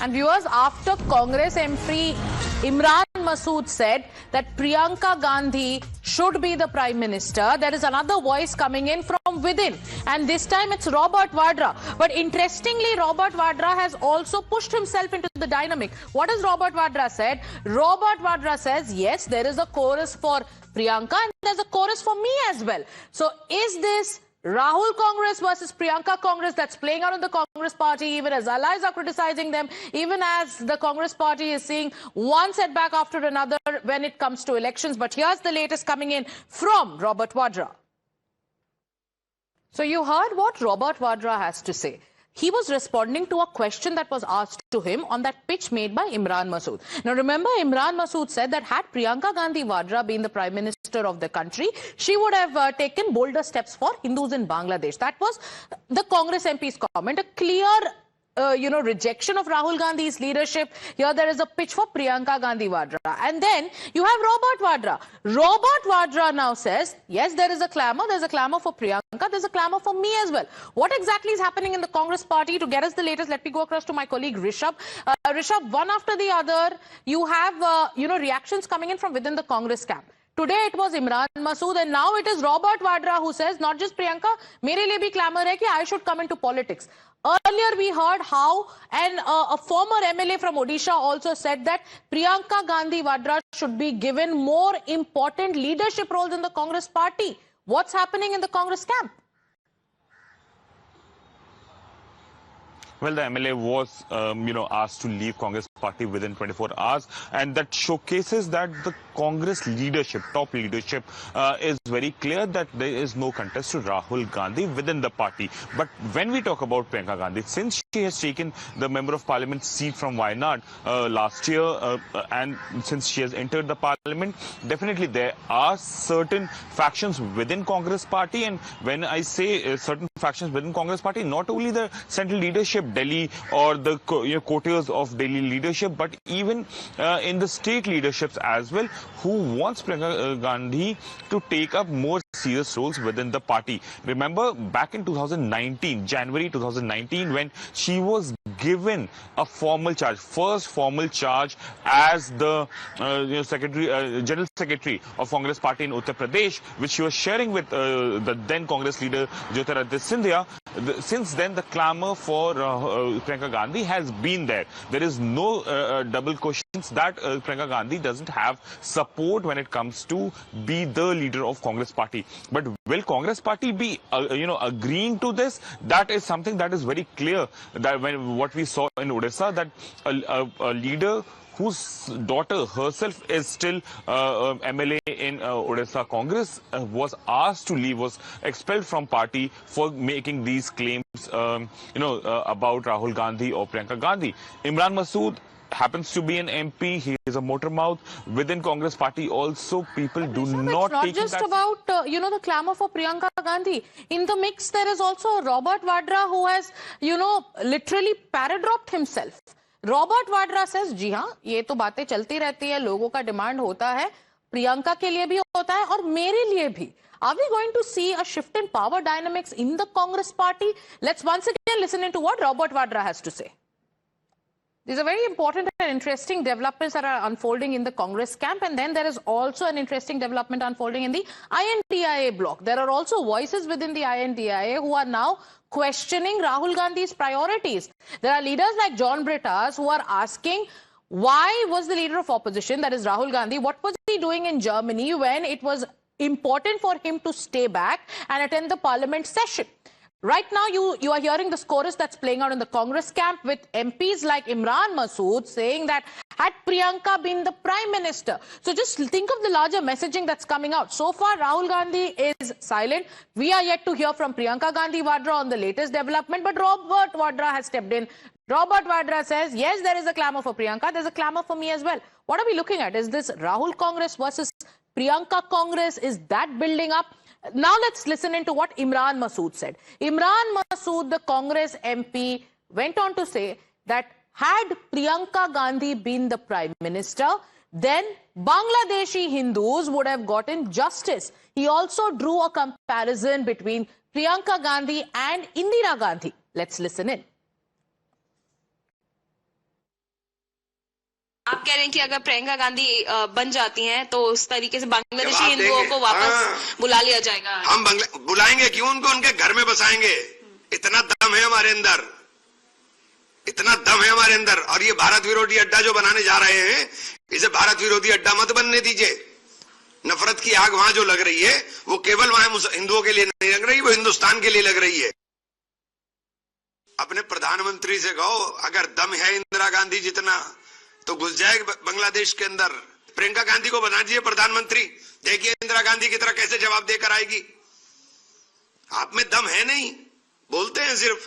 And viewers, after Congress MP Imran Masood said that Priyanka Gandhi should be the Prime Minister, there is another voice coming in from within. And this time it's Robert Vadra. But interestingly, Robert Vadra has also pushed himself into the dynamic. What has Robert Vadra said? Robert Vadra says, yes, there is a chorus for Priyanka and there's a chorus for me as well. So is this Rahul Congress versus Priyanka Congress that's playing out in the Congress party, even as allies are criticizing them, even as the Congress party is seeing one setback after another when it comes to elections? But here's the latest coming in from Robert Vadra. So you heard what Robert Vadra has to say. He was responding to a question that was asked to him on that pitch made by Imran Masood. Now remember, Imran Masood said that had Priyanka Gandhi Vadra been the Prime Minister of the country, she would have taken bolder steps for Hindus in Bangladesh. That was the Congress MP's comment, a clear rejection of Rahul Gandhi's leadership. Here there is a pitch for Priyanka Gandhi Vadra. And then you have Robert Vadra. Robert Vadra now says, yes, there is a clamour. There's a clamour for Priyanka. There's a clamour for me as well. What exactly is happening in the Congress party? To get us the latest, let me go across to my colleague Rishabh. Rishabh, one after the other, you have, reactions coming in from within the Congress camp. Today it was Imran Masood and now it is Robert Vadra who says, not just Priyanka, mere liye bhi clamour hai ki I should come into politics. Earlier we heard how a former MLA from Odisha also said that Priyanka Gandhi Vadra should be given more important leadership roles in the Congress party. What's happening in the Congress camp? Well, the MLA was, asked to leave Congress party within 24 hours, and that showcases that the Congress leadership, top leadership, is very clear that there is no contest to Rahul Gandhi within the party. But when we talk about Priyanka Gandhi, since she has taken the Member of Parliament seat from Wayanad last year, and since she has entered the Parliament, definitely there are certain factions within Congress party. And when I say certain factions within Congress party, not only the central leadership, Delhi, or the quotas of Delhi leadership, but even in the state leaderships as well, who wants Priyanka Gandhi to take up more serious roles within the party. Remember back in 2019, January 2019, when she was given a formal charge, first formal charge as the General Secretary of Congress Party in Uttar Pradesh, which she was sharing with the then Congress leader Jyotiraditya Scindia. Since then, the clamour for Priyanka Gandhi has been there. There is no double questions that Priyanka Gandhi doesn't have support when it comes to be the leader of Congress Party. But will Congress Party be, agreeing to this? That is something that is very clear. That what we saw in Odisha, that a leader whose daughter herself is still MLA in Odisha Congress was asked to leave, was expelled from party for making these claims, about Rahul Gandhi or Priyanka Gandhi. Imran Masood happens to be an MP. He is a motor mouth within Congress party. Also, people do not take it's not just about the clamour for Priyanka Gandhi. In the mix, there is also Robert Vadra who has literally paradropped himself. Robert Vadra says, जी हाँ, ये तो बातें चलती रहती है, लोगों का demand होता है, प्रियंका के लिए भी होता है और मेरे लिए भी. Are we going to see a shift in power dynamics in the Congress party? Let's once again listen into what Robert Vadra has to say. These are very important and interesting developments that are unfolding in the Congress camp, and then there is also an interesting development unfolding in the INDIA bloc. There are also voices within the INDIA who are now questioning Rahul Gandhi's priorities. There are leaders like John Brittas who are asking, why was the leader of opposition, that is Rahul Gandhi, what was he doing in Germany when it was important for him to stay back and attend the parliament session? Right now, you are hearing this chorus that's playing out in the Congress camp with MPs like Imran Masood saying that had Priyanka been the Prime Minister. So just think of the larger messaging that's coming out. So far, Rahul Gandhi is silent. We are yet to hear from Priyanka Gandhi Vadra on the latest development, but Robert Vadra has stepped in. Robert Vadra says, yes, there is a clamour for Priyanka. There's a clamour for me as well. What are we looking at? Is this Rahul Congress versus Priyanka Congress? Is that building up? Now let's listen into what Imran Masood said. Imran Masood, the Congress MP, went on to say that had Priyanka Gandhi been the Prime Minister, then Bangladeshi Hindus would have gotten justice. He also drew a comparison between Priyanka Gandhi and Indira Gandhi. Let's listen in. आप कह रहे हैं कि अगर प्रियंका गांधी बन जाती हैं तो उस तरीके से बांग्लादेशी हिंदुओं को वापस बुला लिया जाएगा। हम बुलाएंगे क्यों उनको, उनके घर में बसाएंगे। इतना दम है हमारे अंदर, इतना दम है हमारे अंदर। और ये भारत विरोधी अड्डा जो बनाने जा रहे हैं, इसे भारत विरोधी अड्डा मत बनने दीजिए। नफरत की आग वहां जो लग रही है वो केवल वहां हिंदुओं के लिए नहीं लग रही, वो हिंदुस्तान के लिए लग रही है। अपने प्रधानमंत्री से कहो अगर दम है इंदिरा गांधी जितना तो घुस जाए बांग्लादेश के अंदर। प्रियंका गांधी को बना दीजिए प्रधानमंत्री, देखिए इंदिरा गांधी की तरह कैसे जवाब देकर आएगी। आप में दम है नहीं, बोलते हैं सिर्फ।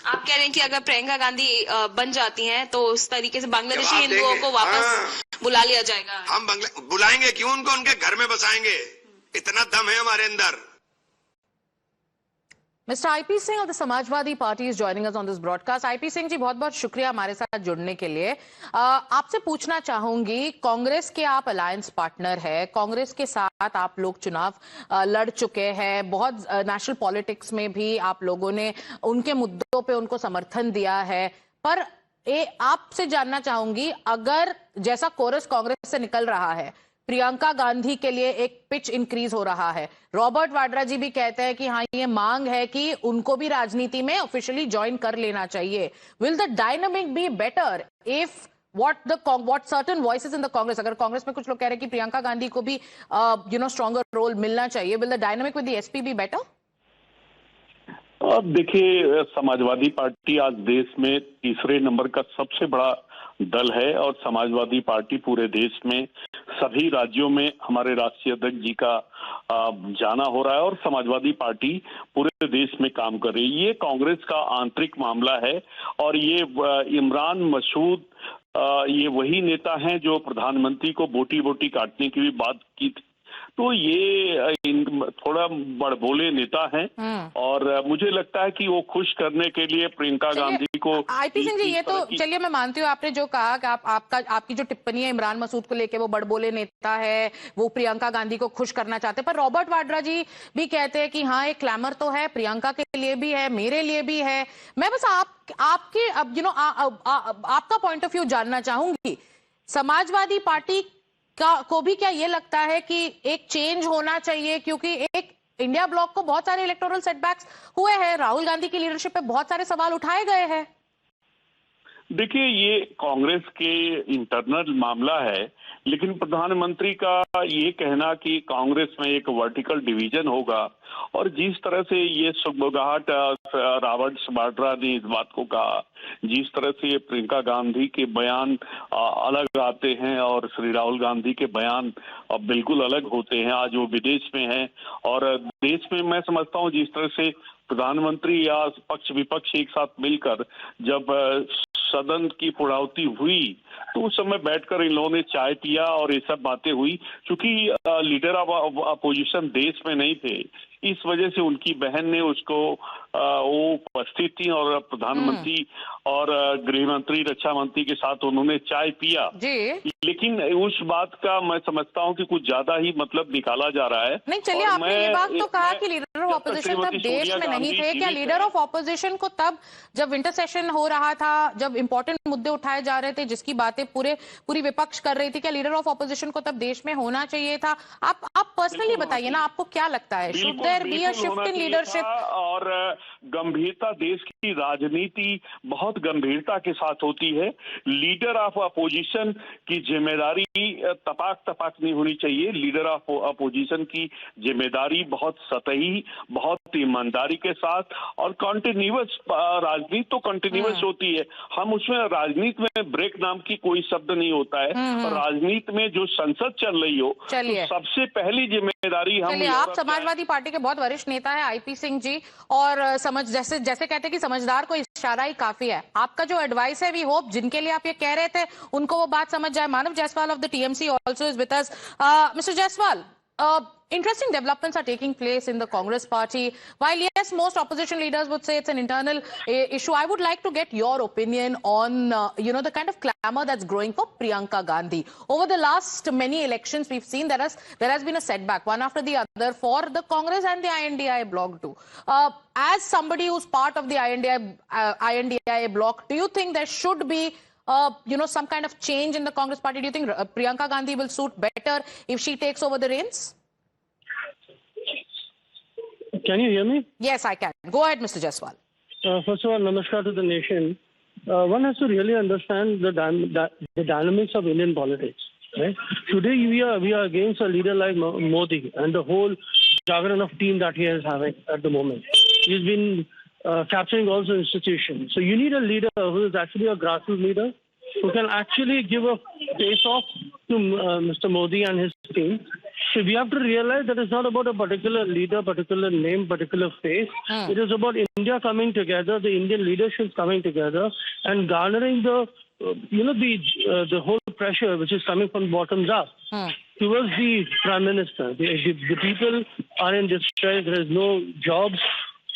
आप कह रहे हैं कि अगर प्रियंका गांधी बन जाती हैं तो उस तरीके से बांग्लादेशी हिंदुओं को वापस बुला लिया जाएगा। हम बुलाएंगे क्यों उनको, उनके घर में बसाएंगे। इतना दम है हमारे अंदर। Mr. IP Singh of the Samajwadi Party is joining us on this broadcast. IP Singh जी बहुत बहुत शुक्रिया हमारे साथ जुड़ने के लिए। आपसे पूछना चाहूंगी, कांग्रेस के आप अलायंस पार्टनर है, कांग्रेस के साथ आप लोग चुनाव लड़ चुके हैं, बहुत नेशनल पॉलिटिक्स में भी आप लोगों ने उनके मुद्दों पे उनको समर्थन दिया है, पर आपसे जानना चाहूंगी, अगर जैसा कोरस कांग्रेस से निकल रहा है, प्रियंका गांधी के लिए एक पिच इंक्रीज हो रहा है, रॉबर्ट वाड्रा जी भी कहते हैं कि हाँ ये मांग है कि उनको भी राजनीति में ऑफिशियली ज्वाइन कर लेना चाहिए। Will the dynamic be better if what certain voices in the Congress, अगर कांग्रेस में कुछ लोग कह रहे हैं कि प्रियंका गांधी को भी स्ट्रॉन्गर रोल मिलना चाहिए, will the dynamic with the SP be better? देखिए, समाजवादी पार्टी आज देश में तीसरे नंबर का सबसे बड़ा दल है और समाजवादी पार्टी पूरे देश में सभी राज्यों में हमारे राष्ट्रीय अध्यक्ष जी का जाना हो रहा है और समाजवादी पार्टी पूरे देश में काम कर रही है। ये कांग्रेस का आंतरिक मामला है और ये इमरान मसूद ये वही नेता हैं जो प्रधानमंत्री को बोटी बोटी काटने की भी बात की थी। तो ये थोड़ा बड़बोले नेता हैं और मुझे लगता है कि वो खुश करने के लिए प्रियंका गांधी को। आईपी सिंह जी, ये तो चलिए मैं मानती हूँ आपने जो कहा कि आपकी जो टिप्पणी है इमरान मसूद को लेके, वो बड़बोले नेता है, वो प्रियंका गांधी को खुश करना चाहते हैं, पर रॉबर्ट वाड्रा जी भी कहते हैं कि हाँ एक क्लैमर तो है, प्रियंका के लिए भी है, मेरे लिए भी है। मैं बस आपके आपका पॉइंट ऑफ व्यू जानना चाहूंगी, समाजवादी पार्टी को भी क्या ये लगता है कि एक चेंज होना चाहिए, क्योंकि एक इंडिया ब्लॉक को बहुत सारे इलेक्टोरल सेटबैक्स हुए हैं, राहुल गांधी की लीडरशिप पे बहुत सारे सवाल उठाए गए हैं। देखिए, ये कांग्रेस के इंटरनल मामला है, लेकिन प्रधानमंत्री का ये कहना कि कांग्रेस में एक वर्टिकल डिवीजन होगा और जिस तरह से ये सुगबुगाहट रॉबर्ट वाड्रा ने इस बात को कहा, जिस तरह से ये प्रियंका गांधी के बयान अलग आते हैं और श्री राहुल गांधी के बयान बिल्कुल अलग होते हैं। आज वो विदेश में हैं और देश में मैं समझता हूँ जिस तरह से प्रधानमंत्री या पक्ष विपक्ष एक साथ मिलकर जब सदन की पूर्णाहुति हुई तो उस समय बैठकर इन लोगों ने चाय पिया और ये सब बातें हुई। चूंकि लीडर ऑफ अपोजिशन देश में नहीं थे, इस वजह से उनकी बहन ने उसको वो उपस्थित थी और प्रधानमंत्री और गृह मंत्री, रक्षा मंत्री के साथ उन्होंने चाय पिया जी। लेकिन उस बात का मैं समझता हूं कि कुछ ज्यादा ही मतलब निकाला जा रहा है। नहीं, चलिए आपने ये बात तो कहा कि लीडर ऑफ ऑपोजिशन तब देश में नहीं थे, क्या लीडर ऑफ ऑपोजिशन को तब जब विंटर सेशन हो रहा था, जब इंपॉर्टेंट मुद्दे उठाए जा रहे थे, जिसकी बातें पूरी विपक्ष कर रही थी, क्या लीडर ऑफ ऑपोजिशन को तब देश में होना चाहिए था? आप पर्सनली बताइए ना, आपको क्या लगता है, should there be a shift in leadership? और गंभीरता, देश की राजनीति बहुत गंभीरता के साथ होती है। लीडर ऑफ अपोजिशन की जिम्मेदारी तपाक नहीं होनी चाहिए। लीडर ऑफ अपोजिशन की जिम्मेदारी बहुत सतही, बहुत ईमानदारी के साथ और कंटिन्यूअस, राजनीति तो कंटिन्यूअस होती है, हम उसमें राजनीति में ब्रेक नाम की कोई शब्द नहीं होता है। राजनीति में जो संसद चल रही हो, तो सबसे पहली जिम्मेदारी हम। आप समाजवादी पार्टी के बहुत वरिष्ठ नेता है आईपी सिंह जी, और जैसे कहते हैं कि समझदार को इशारा ही काफी है। आपका जो एडवाइस है, वी होप जिनके लिए आप ये कह रहे थे उनको वो बात समझ जाए। Manav Jaiswal of the TMC also is with us. Mr. Jaiswal, interesting developments are taking place in the Congress party. While yes, most opposition leaders would say it's an internal issue, I would like to get your opinion on the kind of clamor that's growing for Priyanka Gandhi. Over the last many elections, we've seen there has been a setback, one after the other, for the Congress and the INDI bloc too. As somebody who's part of the INDI bloc, do you think there should be some kind of change in the Congress party? Do you think Priyanka Gandhi will suit better if she takes over the reins? Can you hear me? Yes, I can. Go ahead, Mr. Jaiswal. First of all, namaskar to the nation. One has to really understand the dynamics of Indian politics. Right? Today, we are against a leader like Modi and the whole jargon of team that he is having at the moment. He's been capturing also institutions. So you need a leader who is actually a grassroots leader who can actually give a face-off to Mr. Modi and his team. So we have to realize that it's not about a particular leader, particular name, particular face. It is about India coming together, the Indian leadership coming together, and garnering the whole pressure which is coming from bottoms up towards the Prime Minister. The people are in distress. There is no jobs.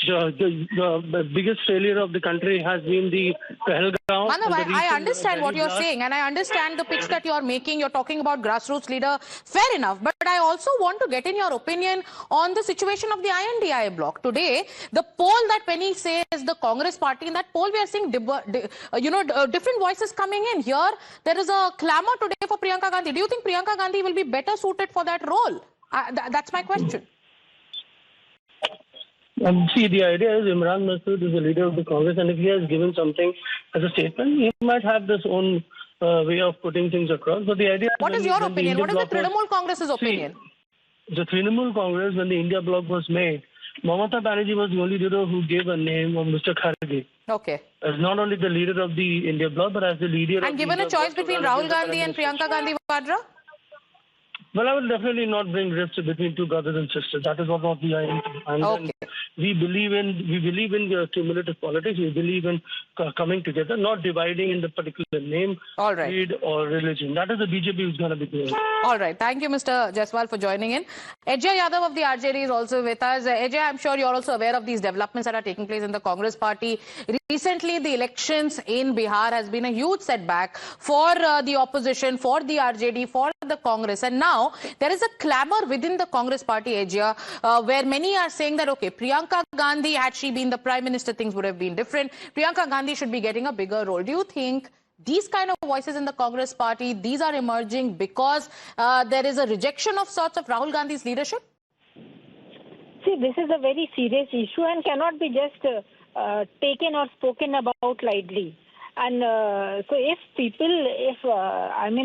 The biggest failure of the country has been the Pahalgam. Manav, I understand what you're saying, and I understand the pitch that you're making. You're talking about grassroots leader. Fair enough. But I also want to get in your opinion on the situation of the INDI bloc. Today, the poll that Penny says the Congress party, in that poll we are seeing different voices coming in. Here, there is a clamor today for Priyanka Gandhi. Do you think Priyanka Gandhi will be better suited for that role? That's my question. See, the idea is Imran Masood is the leader of the Congress, and if he has given something as a statement, he might have this own way of putting things across. But the idea. What is your opinion? What is the Trinamool Congress's opinion? The Trinamool Congress, when the India bloc was made, Mamata Banerjee was the only leader who gave a name of Mr. Kharge. Okay. As not only the leader of the India bloc, but as the leader. And given a choice between Rahul Gandhi and Priyanka Gandhi Vadra? Well, I will definitely not bring rifts between two brothers and sisters. That is what we are into. And okay. We believe in cumulative politics. We believe in coming together, not dividing in the particular name, creed, or religion. That is the BJP who's going to be doing. All right. Thank you, Mr. Jaiswal, for joining in. Ajay Yadav of the RJD is also with us. Ajay, I'm sure you're also aware of these developments that are taking place in the Congress party. Recently, the elections in Bihar has been a huge setback for the opposition, for the RJD, for the Congress. And now there is a clamor within the Congress party, Ajay, where many are saying that, okay, Priyanka Gandhi, had she been the Prime Minister, things would have been different. Priyanka Gandhi should be getting a bigger role. Do you think these kind of voices in the Congress party, these are emerging because there is a rejection of sorts of Rahul Gandhi's leadership? See, this is a very serious issue and cannot be just taken or spoken about lightly. And so if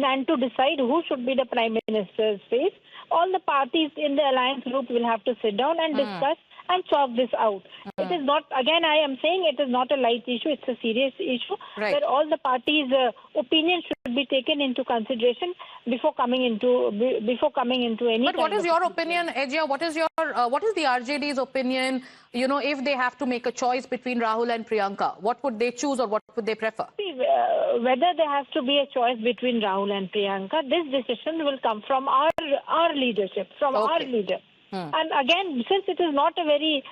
and to decide who should be the Prime Minister's face, all the parties in the alliance group will have to sit down and discuss and chalk this out. It is not, again, I am saying it is not a light issue, it's a serious issue where all the parties' opinions should be taken into consideration before coming into any. But what is your opinion, Ajay? What is the RJD's opinion? You know, if they have to make a choice between Rahul and Priyanka, what would they choose or what would they prefer? See, whether there has to be a choice between Rahul and Priyanka, this decision will come from our leadership, from our leader. And again, since it is not a very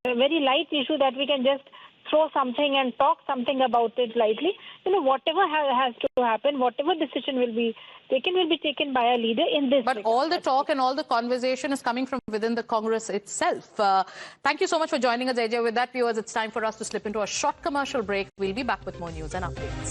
light issue that we can just throw something and talk something about it lightly, whatever has to happen, whatever decision will be taken by a leader in this. But all the talk and all the conversation is coming from within the Congress itself. Thank you so much for joining us, Ajay. With that, viewers, it's time for us to slip into a short commercial break. We'll be back with more news and updates.